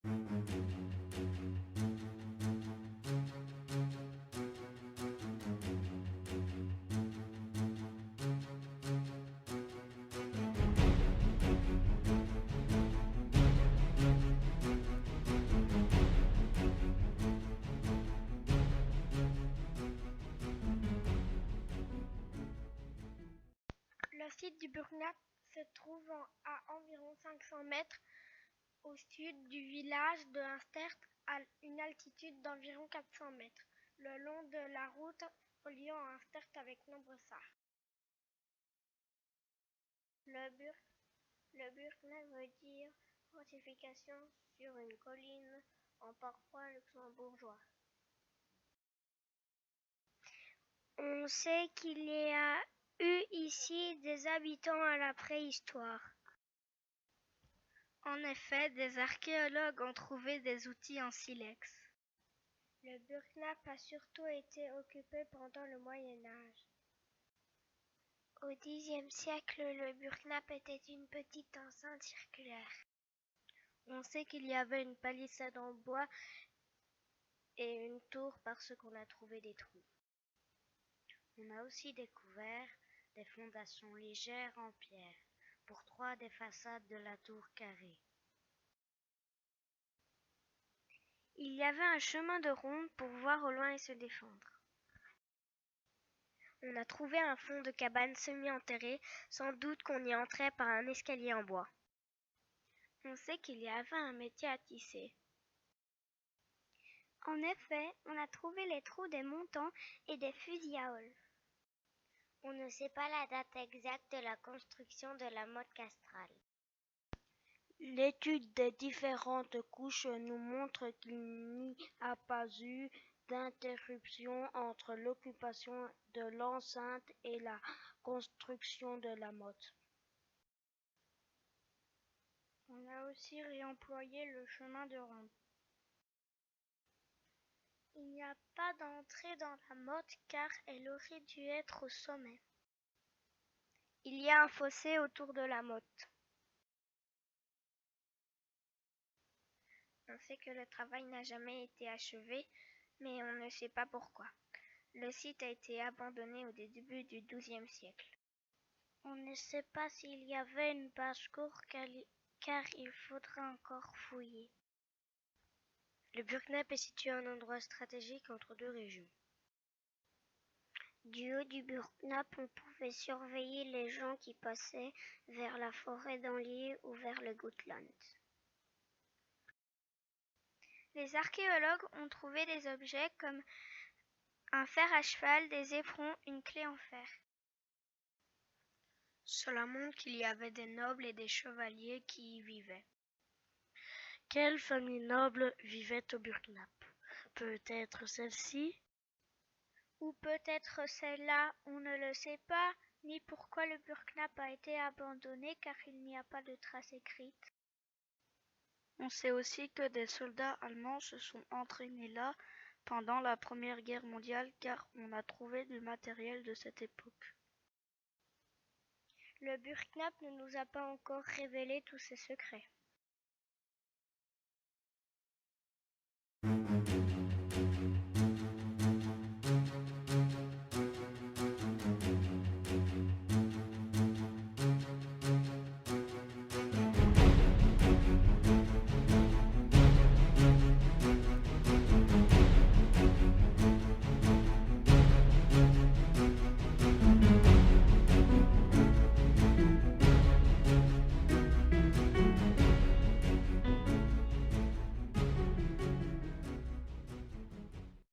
Le site du Burknap se trouve à environ 500 mètres au sud du village de Hunstert, à une altitude d'environ 400 mètres, le long de la route reliant Hunstert avec Nombressart. Le Burknap veut dire fortification sur une colline en parfois luxembourgeois. On sait qu'il y a eu ici des habitants à la préhistoire. En effet, des archéologues ont trouvé des outils en silex. Le Burknap a surtout été occupé pendant le Moyen Âge. Au Xe siècle, le Burknap était une petite enceinte circulaire. On sait qu'il y avait une palissade en bois et une tour parce qu'on a trouvé des trous. On a aussi découvert des fondations légères en pierre pour 3 des façades de la tour carrée. Il y avait un chemin de ronde pour voir au loin et se défendre. On a trouvé un fond de cabane semi-enterré, sans doute qu'on y entrait par un escalier en bois. On sait qu'il y avait un métier à tisser. En effet, on a trouvé les trous des montants et des fusils à hol. On ne sait pas la date exacte de la construction de la motte castrale. L'étude des différentes couches nous montre qu'il n'y a pas eu d'interruption entre l'occupation de l'enceinte et la construction de la motte. On a aussi réemployé le chemin de ronde. Il n'y a pas d'entrée dans la motte car elle aurait dû être au sommet. Il y a un fossé autour de la motte. On sait que le travail n'a jamais été achevé, mais on ne sait pas pourquoi. Le site a été abandonné au début du XIIe siècle. On ne sait pas s'il y avait une basse-cour car il faudra encore fouiller. Le Burknap est situé à un endroit stratégique entre 2 régions. Du haut du Burknap, on pouvait surveiller les gens qui passaient vers la forêt d'Anlier ou vers le Gotland. Les archéologues ont trouvé des objets comme un fer à cheval, des éperons, une clé en fer. Cela montre qu'il y avait des nobles et des chevaliers qui y vivaient. Quelle famille noble vivait au Burknap? Peut-être celle-ci? Ou peut-être celle-là, on ne le sait pas, ni pourquoi le Burknap a été abandonné car il n'y a pas de traces écrites. On sait aussi que des soldats allemands se sont entraînés là pendant la Première Guerre mondiale car on a trouvé du matériel de cette époque. Le Burknap ne nous a pas encore révélé tous ses secrets.